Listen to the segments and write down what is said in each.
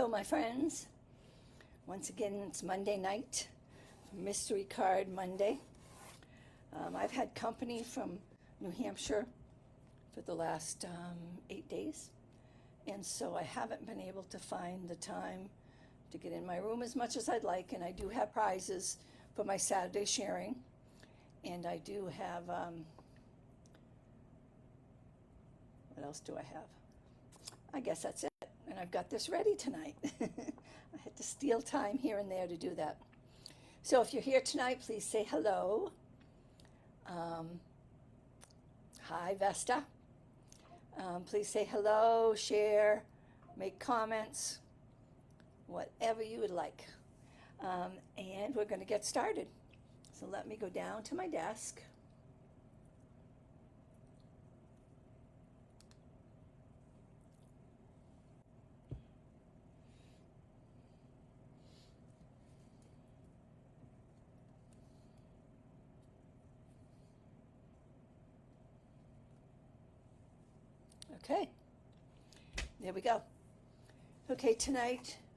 Hello, my friends. Once again, it's Monday night, Mystery Card Monday. I've had company from New Hampshire for the last 8 days, and so I haven't been able to find the time to get in my room as much as I'd like, and I do have prizes for my Saturday sharing, and I do have, what else do I have? I guess that's it. And I've got this ready tonight. I had to steal time here and there to do that. So if you're here tonight, please say hello. Hi, Vesta. Please say hello, share, make comments, whatever you would like. And we're going to get started. So let me go down to my desk. Okay, there we go. Okay,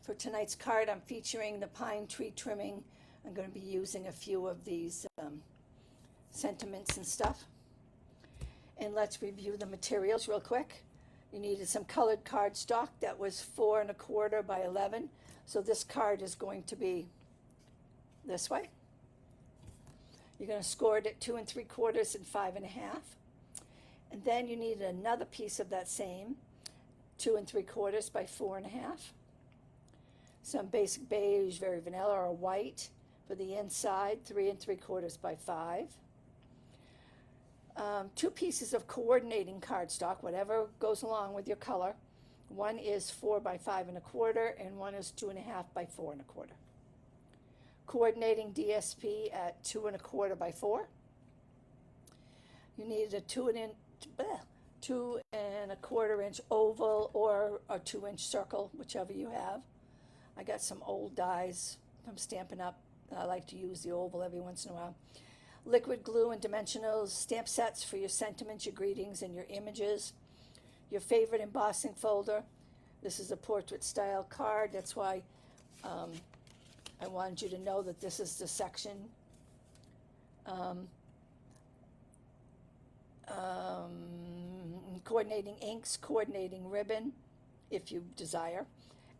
for tonight's card, I'm featuring the pine tree trimming. I'm going to be using a few of these sentiments and stuff. And let's review the materials real quick. You needed some colored cardstock that was 4 1/4 by 11. So this card is going to be this way. You're going to score it at 2 3/4 and 5 1/2. And then you need another piece of that same, 2 3/4 by 4 1/2. Some basic beige, very vanilla, or white for the inside, 3 3/4 by 5. 2 pieces of coordinating cardstock, whatever goes along with your color. One is 4 by 5 1/4, and one is 2 1/2 by 4 1/4. Coordinating DSP at 2 1/4 by 4. You need a 2 1/4 inch oval or a 2-inch circle, whichever you have. I got some old dies from Stampin' Up. I like to use the oval every once in a while. Liquid glue and dimensional stamp sets for your sentiments, your greetings, and your images. Your favorite embossing folder. This is a portrait style card. That's why I wanted you to know that this is the section. Coordinating inks, coordinating ribbon, if you desire,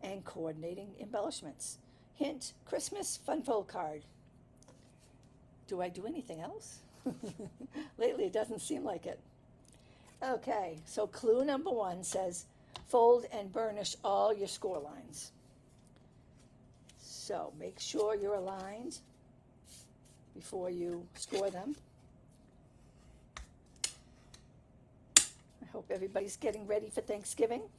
and coordinating embellishments. Hint, Christmas fun fold card. Do I do anything else? Lately, it doesn't seem like it. Okay, so clue number 1 says, fold and burnish all your score lines. So make sure you're aligned before you score them. I hope everybody's getting ready for Thanksgiving.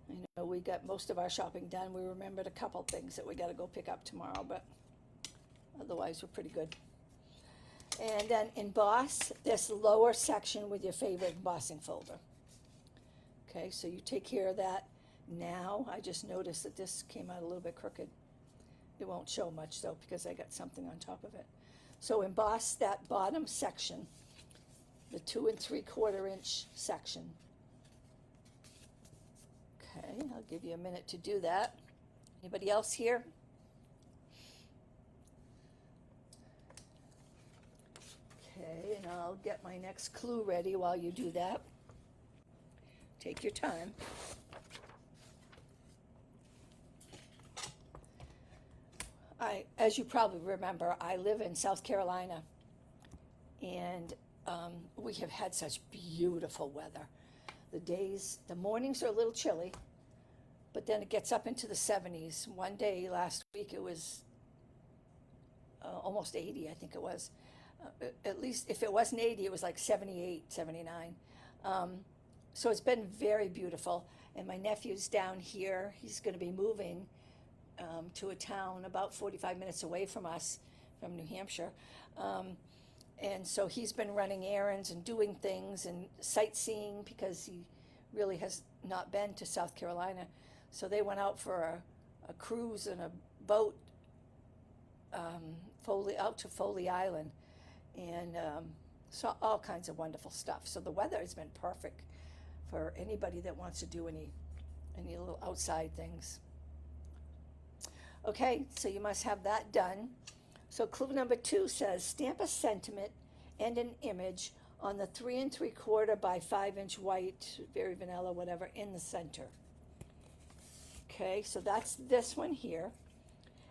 I know we got most of our shopping done. We remembered a couple things that we got to go pick up tomorrow, but otherwise we're pretty good. And then emboss this lower section with your favorite embossing folder. Okay, so you take care of that now. I just noticed that this came out a little bit crooked. It won't show much though because I got something on top of it. So emboss that bottom section, the 2 3/4 inch section. Okay, I'll give you a minute to do that. Anybody else here? Okay, and I'll get my next clue ready while you do that. Take your time. As you probably remember, I live in South Carolina, and we have had such beautiful weather. The mornings are a little chilly, but then it gets up into the 70s. One day last week it was almost 80, I think it was. At least if it wasn't 80, it was like 78, 79. So it's been very beautiful. And my nephew's down here. He's going to be moving to a town about 45 minutes away from us, from New Hampshire. And so he's been running errands and doing things and sightseeing because he really has not been to South Carolina. So they went out for a cruise in a boat out to Foley Island, and saw all kinds of wonderful stuff. So the weather has been perfect for anybody that wants to do any any little outside things. Okay, so you must have that done. So clue number 2 says stamp a sentiment and an image on the 3 3/4 by 5-inch white, very vanilla, whatever, in the center. Okay, so that's this one here.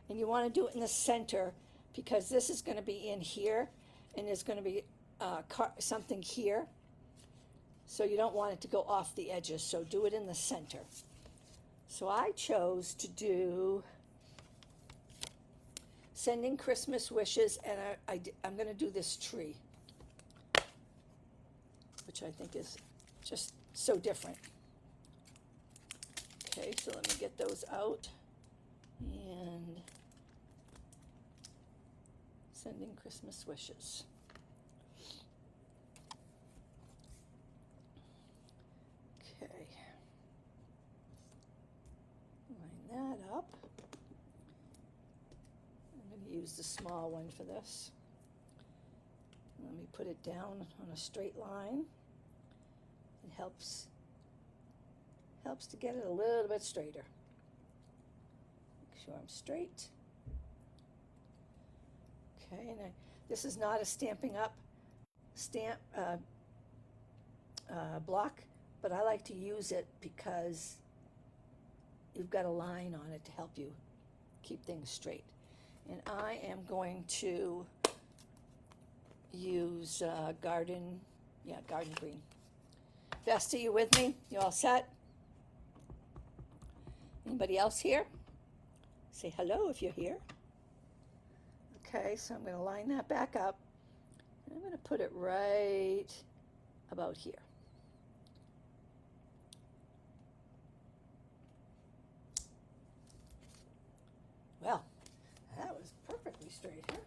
And you want to do it in the center because this is going to be in here and there's going to be something here. So you don't want it to go off the edges, so do it in the center. So I chose to do sending Christmas wishes, and I'm going to do this tree, which I think is just so different. Okay, so let me get those out. And sending Christmas wishes. Okay. Line that up. I'm going to use the small one for this. Let me put it down on a straight line. It helps to get it a little bit straighter. Make sure I'm straight. Okay, and this is not a Stampin' Up! Stamp block, but I like to use it because you've got a line on it to help you keep things straight. And I am going to use garden green. Vesta, you with me? You all set? Anybody else here? Say hello if you're here. Okay, so I'm going to line that back up. And I'm going to put it right about here. Well, that was perfectly straight, huh?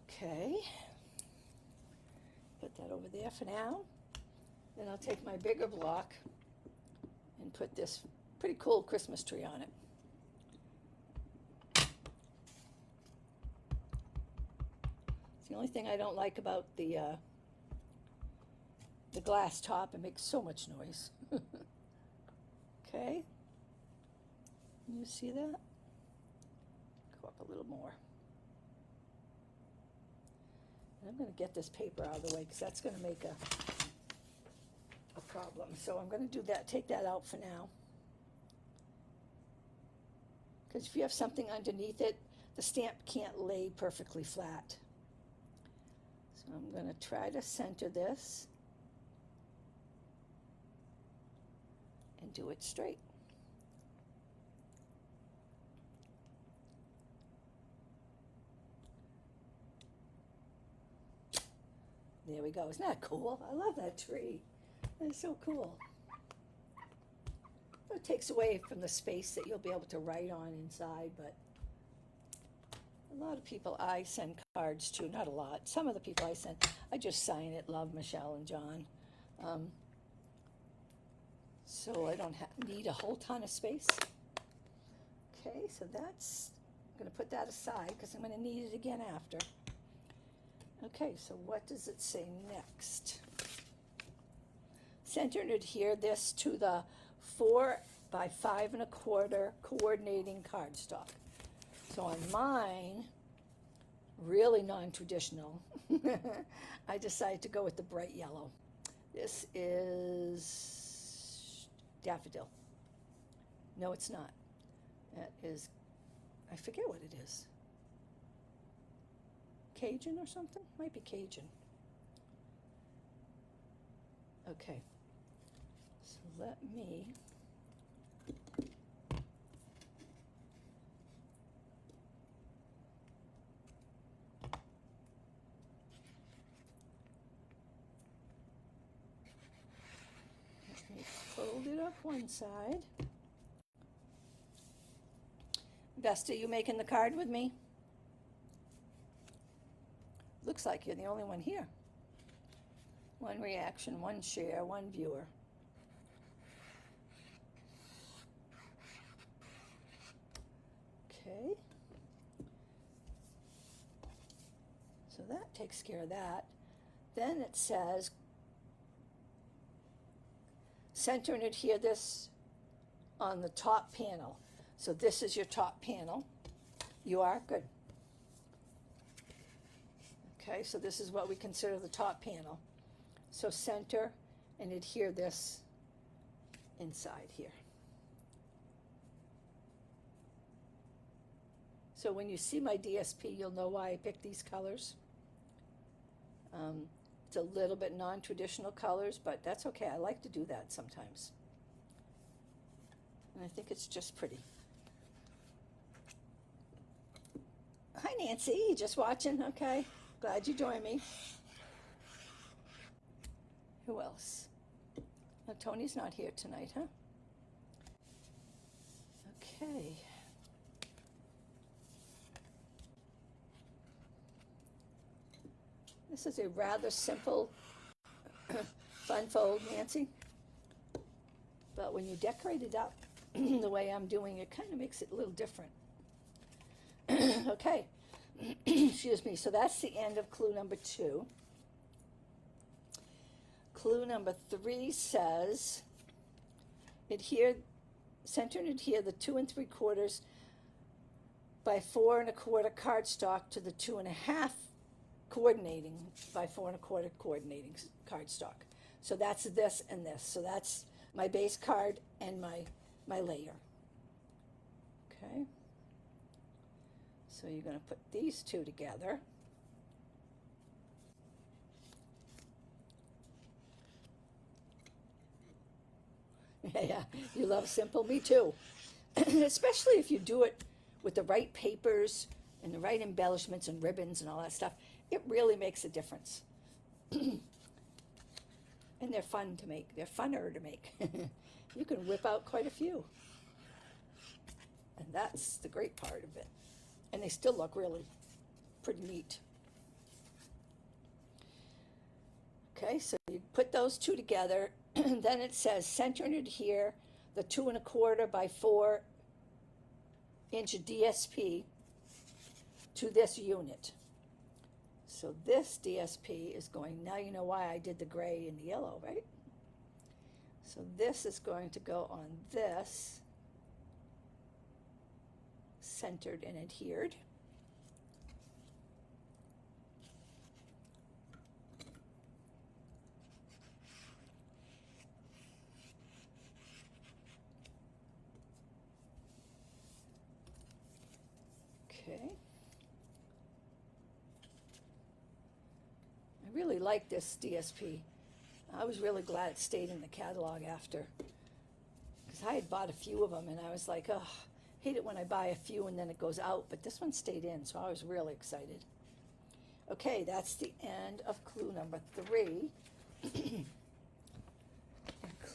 Okay. Put that over there for now. Then I'll take my bigger block and put this pretty cool Christmas tree on it. It's the only thing I don't like about the glass top. It makes so much noise. Okay. You see that? Go up a little more. And I'm going to get this paper out of the way because that's going to make a problem. So I'm going to do that, take that out for now. Because if you have something underneath it, the stamp can't lay perfectly flat. So I'm going to try to center this and do it straight. There we go. Isn't that cool? I love that tree. That's so cool. It takes away from the space that you'll be able to write on inside, but a lot of people I send cards to, not a lot, some of the people I send, I just sign it, love Michelle and John. So I don't need a whole ton of space. Okay, so that's, I'm going to put that aside because I'm going to need it again after. Okay, so what does it say next? Center and adhere this to the 4 by 5 1/4 coordinating cardstock. So on mine, really non-traditional, I decided to go with the bright yellow. This is daffodil. No, it's not. That is, I forget what it is. Cajun or something? Might be Cajun. Okay. So let me fold it up one side. Vesta, you making the card with me? Looks like you're the only one here. One reaction, one share, one viewer. Okay. So that takes care of that. Then it says, center and adhere this on the top panel. So this is your top panel. You are? Good. Okay, so this is what we consider the top panel. So center and adhere this inside here. So when you see my DSP, you'll know why I picked these colors. It's a little bit non-traditional colors, but that's okay. I like to do that sometimes. And I think it's just pretty. Hi, Nancy. Just watching? Okay. Glad you joined me. Who else? Oh, Tony's not here tonight, huh? Okay. This is a rather simple fun fold, Nancy. But when you decorate it up the way I'm doing, it kind of makes it a little different. Okay. Excuse me. So that's the end of clue number 2. Clue number 3 says, adhere, center and adhere the 2 3/4 by 4 1/4 cardstock to the 2 1/2 coordinating by 4 1/4 coordinating cardstock. So that's this and this. So that's my base card and my layer. Okay. So you're going to put these two together. Yeah, you love simple. Me too. Especially if you do it with the right papers and the right embellishments and ribbons and all that stuff. It really makes a difference. And they're fun to make. They're funner to make. You can whip out quite a few. And that's the great part of it. And they still look really pretty neat. Okay, so you put those two together. Then it says center and adhere the 2 1/4 by 4 inch DSP to this unit. So this DSP is going, now you know why I did the gray and the yellow, right? So this is going to go on this, centered and adhered. Okay. I really like this DSP. I was really glad it stayed in the catalog after, because I had bought a few of them and I was like, oh, hate it when I buy a few and then it goes out, but this one stayed in, so I was really excited. Okay, that's the end of clue number 3.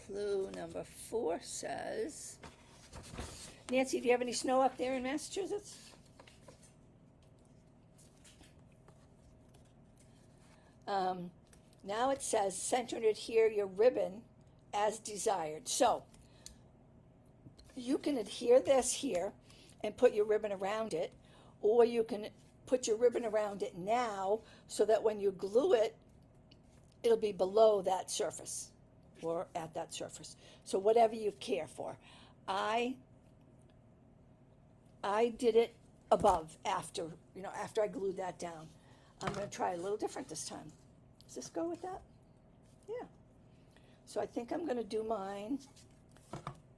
Clue number 4 says, Nancy, do you have any snow up there in Massachusetts? Now it says center and adhere your ribbon as desired. So you can adhere this here and put your ribbon around it, or you can put your ribbon around it now so that when you glue it, it'll be below that surface or at that surface. So whatever you care for. I did it above after I glued that down. I'm going to try a little different this time. Does this go with that? Yeah. So I think I'm going to do mine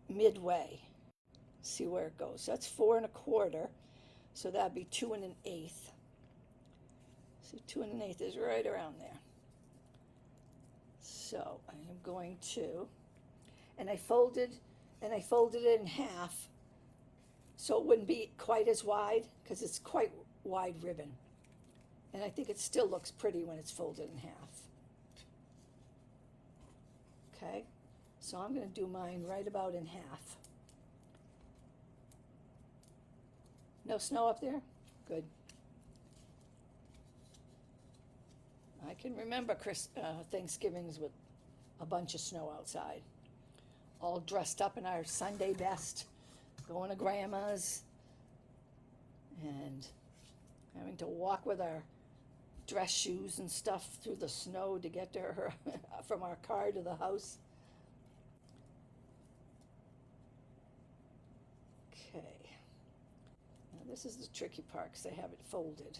midway. See where it goes. So that's 4 1/4. So that'd be 2 1/8. So 2 1/8 is right around there. So I am going to, and I folded it in half so it wouldn't be quite as wide, because it's quite wide ribbon. And I think it still looks pretty when it's folded in half. Okay, so I'm going to do mine right about in half. No snow up there? Good. I can remember Thanksgivings with a bunch of snow outside. All dressed up in our Sunday best, going to Grandma's, and having to walk with our dress shoes and stuff through the snow to get to her from our car to the house. Okay. Now this is the tricky part because I have it folded.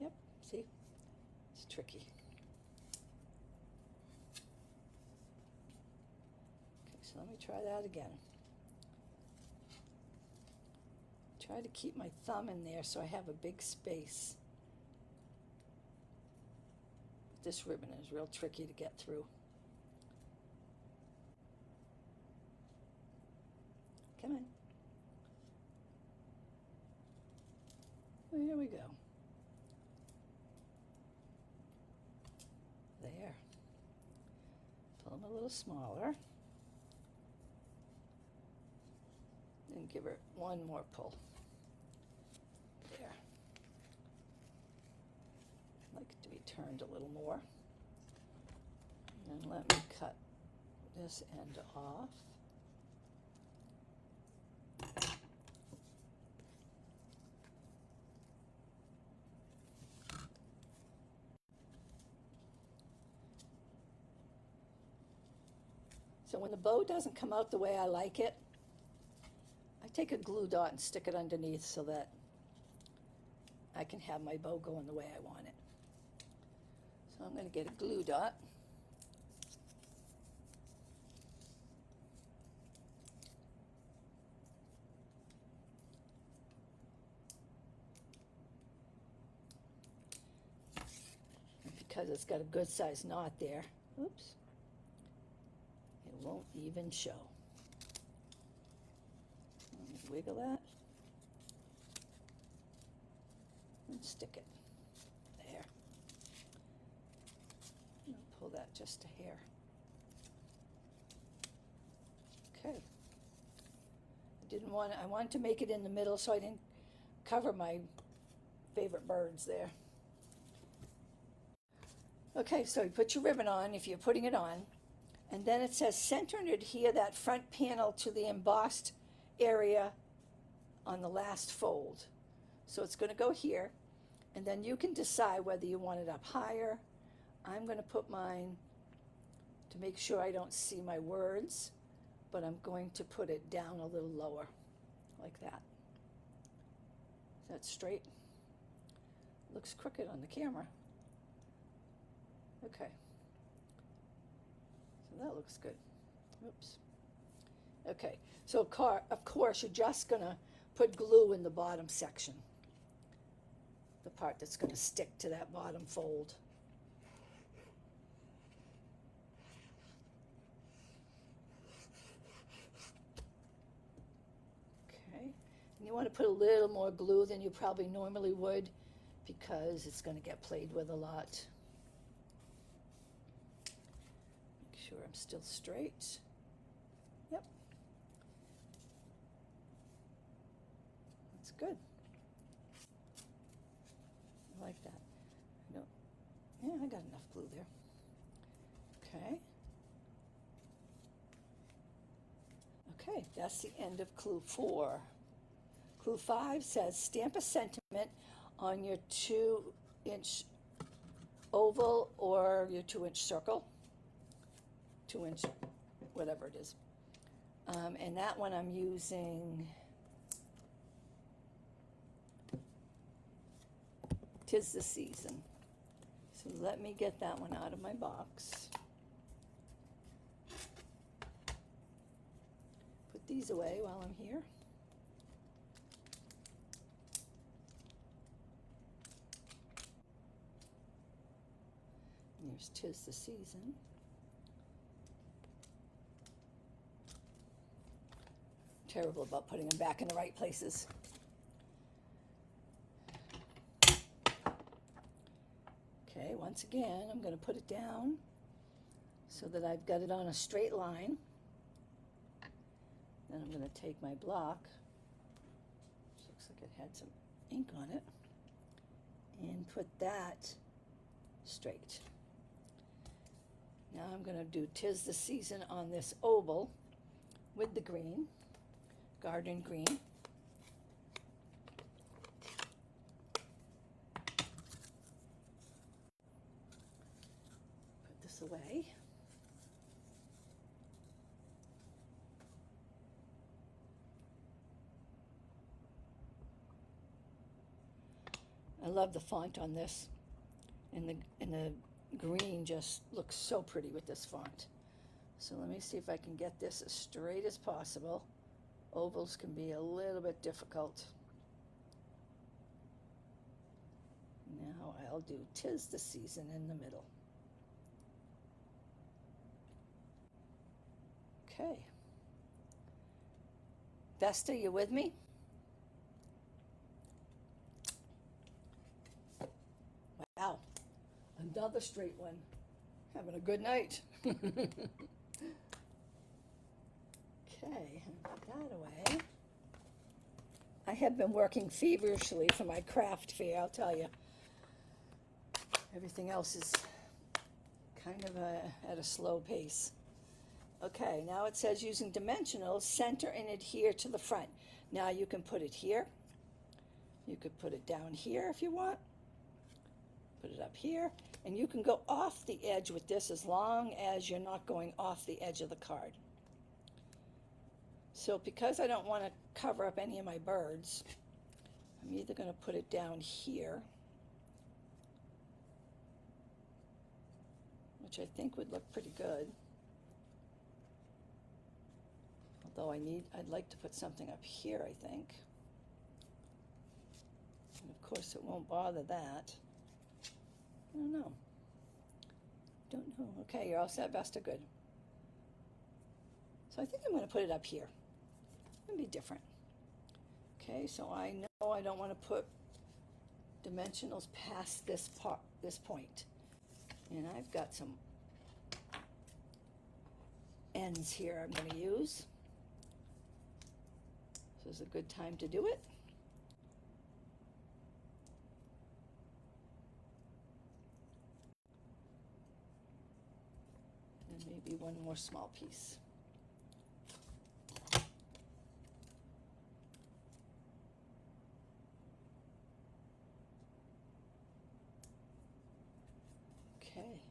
Yep, see? It's tricky. Okay, so let me try that again. Try to keep my thumb in there so I have a big space. But this ribbon is real tricky to get through. Come on. Well, here we go. There. Pull them a little smaller. And give her one more pull. There. I'd like it to be turned a little more. And then let me cut this end off. So when the bow doesn't come out the way I like it, I take a glue dot and stick it underneath so that I can have my bow going the way I want it. So I'm going to get a glue dot. And because it's got a good size knot there, oops, it won't even show. Let me wiggle that and stick it there. And pull that just a hair. Okay. I wanted to make it in the middle so I didn't cover my favorite birds there. Okay, so you put your ribbon on if you're putting it on, and then it says center and adhere that front panel to the embossed area on the last fold. So it's going to go here, and then you can decide whether you want it up higher. I'm going to put mine to make sure I don't see my words, but I'm going to put it down a little lower, like that. Is that straight? Looks crooked on the camera. Okay. So that looks good. Oops. Okay, so of course you're just going to put glue in the bottom section, the part that's going to stick to that bottom fold. Okay, and you want to put a little more glue than you probably normally would because it's going to get played with a lot. Make sure I'm still straight. Yep. That's good. I like that. Yeah, I got enough glue there. Okay. Okay, that's the end of clue 4. Clue 5 says stamp a sentiment on your 2-inch oval or your 2-inch circle. 2-inch, whatever it is. And that one I'm using 'Tis the Season. So let me get that one out of my box. Put these away while I'm here. And there's 'Tis the Season. Terrible about putting them back in the right places. Okay, once again, I'm going to put it down so that I've got it on a straight line. Then I'm going to take my block, which looks like it had some ink on it, and put that straight. Now I'm going to do 'Tis the Season on this oval with the green, garden green. Put this this away. I love the font on this, and the green just looks so pretty with this font. So let me see if I can get this as straight as possible. Ovals can be a little bit difficult. Now I'll do "'Tis the Season" in the middle. Okay. Vesta, you with me? Wow, another straight one. Having a good night. Okay, put that away. I have been working feverishly for my craft fair, I'll tell you. Everything else is kind of at a slow pace. Okay, now it says using dimensionals, center and adhere to the front. Now you can put it here. You could put it down here if you want. Put it up here. And you can go off the edge with this as long as you're not going off the edge of the card. So because I don't want to cover up any of my birds, I'm either going to put it down here, which I think would look pretty good. Although I'd like to put something up here, I think. And of course it won't bother that. I don't know. Don't know. Okay, you're all set, Vesta. Good. So I think I'm going to put it up here. It'll be different. Okay, so I know I don't want to put dimensionals past this point. And I've got some ends here I'm going to use. This is a good time to do it. And maybe one more small piece. Okay.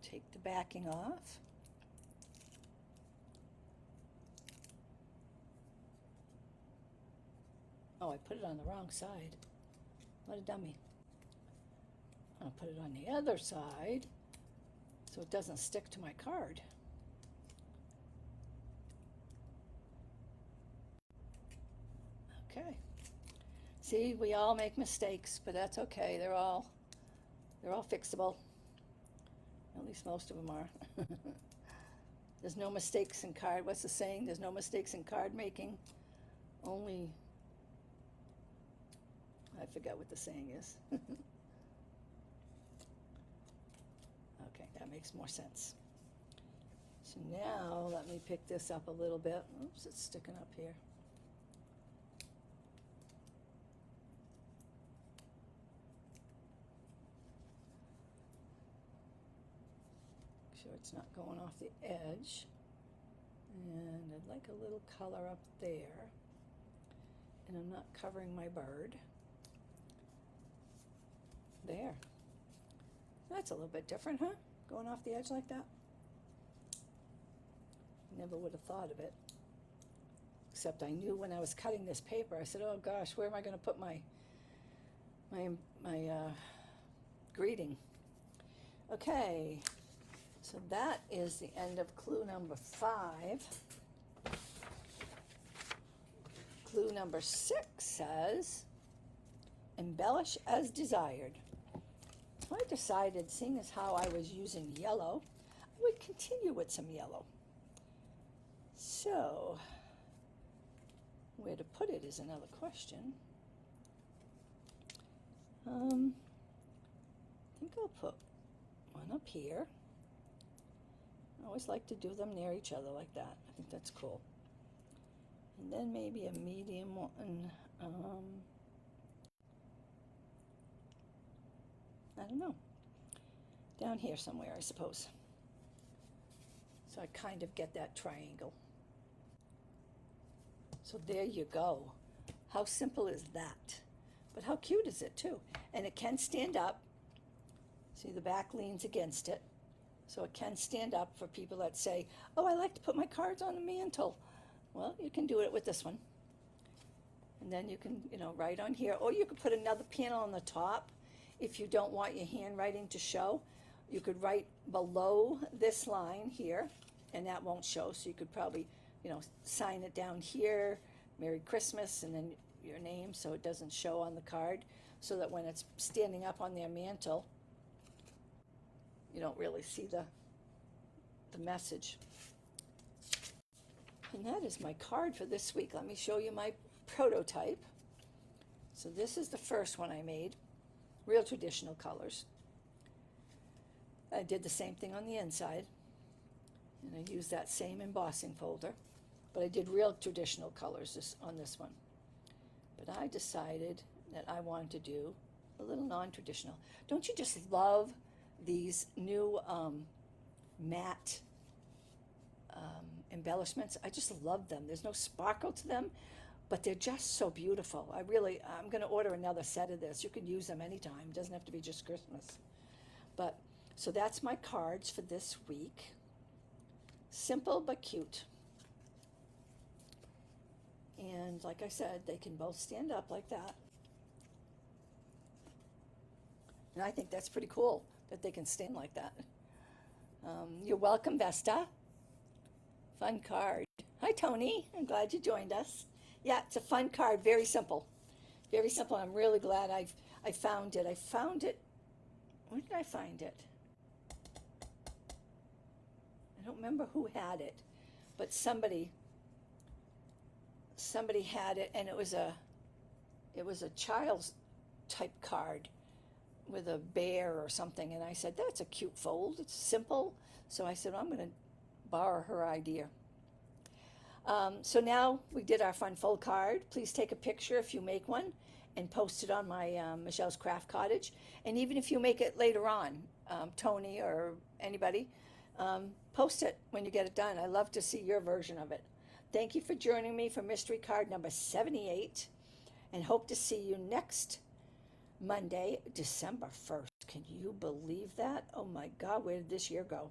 Take the backing off. Oh, I put it on the wrong side. What a dummy. I'll put it on the other side so it doesn't stick to my card. Okay. See, we all make mistakes, but that's okay. They're all fixable. At least most of them are. There's no mistakes in card. What's the saying? There's no mistakes in card making. Only, I forget what the saying is. Okay, that makes more sense. So now let me pick this up a little bit. Oops, it's sticking up here. Make sure it's not going off the edge. And I'd like a little color up there. And I'm not covering my bird. There. That's a little bit different, huh? Going off the edge like that. Never would have thought of it. Except I knew when I was cutting this paper, I said, oh gosh, where am I going to put my greeting? Okay, so that is the end of clue number 5. Clue number 6 says, embellish as desired. So I decided, seeing as how I was using yellow, I would continue with some yellow. So, where to put it is another question. I think I'll put one up here. I always like to do them near each other like that. I think that's cool. And then maybe a medium one. I don't know. Down here somewhere, I suppose. So I kind of get that triangle. So there you go. How simple is that? But how cute is it too? And it can stand up. See, the back leans against it. So it can stand up for people that say, oh, I like to put my cards on the mantle. Well, you can do it with this one. And then you can, write on here. Or you could put another panel on the top if you don't want your handwriting to show. You could write below this line here, and that won't show. So you could probably, sign it down here, Merry Christmas, and then your name so it doesn't show on the card, so that when it's standing up on their mantle, you don't really see the message. And that is my card for this week. Let me show you my prototype. So this is the first one I made, real traditional colors. I did the same thing on the inside, and I used that same embossing folder, but I did real traditional colors on this one. But I decided that I wanted to do a little non-traditional. Don't you just love these new matte embellishments? I just love them. There's no sparkle to them, but they're just so beautiful. I'm going to order another set of this. You can use them anytime. It doesn't have to be just Christmas. But, so that's my cards for this week. Simple but cute. And like I said, they can both stand up like that. And I think that's pretty cool that they can stand like that. You're welcome, Vesta. Fun card. Hi, Tony. I'm glad you joined us. Yeah, it's a fun card. Very simple. Very simple. I'm really glad I found it. I found it. Where did I find it? I don't remember who had it, but somebody had it, and it was a child's type card with a bear or something, and I said, that's a cute fold. It's simple. So I said, well, I'm going to borrow her idea. So now we did our fun fold card. Please take a picture if you make one and post it on my Michelle's Craft Cottage. And even if you make it later on, Tony or anybody, post it when you get it done. I love to see your version of it. Thank you for joining me for mystery card number 78, and hope to see you next Monday, December 1st. Can you believe that? Oh my God, where did this year go?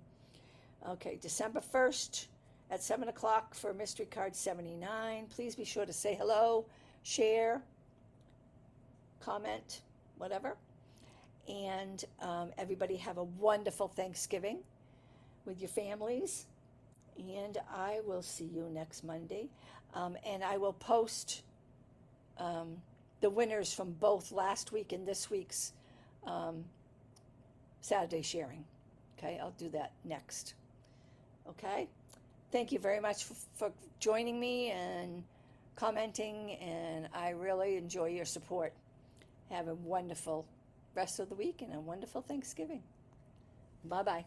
Okay, December 1st at 7 o'clock for mystery card 79. Please be sure to say hello, share, comment, whatever. And everybody have a wonderful Thanksgiving with your families. And I will see you next Monday. And I will post the winners from both last week and this week's Saturday sharing. Okay, I'll do that next. Okay, thank you very much for joining me and commenting, and I really enjoy your support. Have a wonderful rest of the week and a wonderful Thanksgiving. Bye-bye.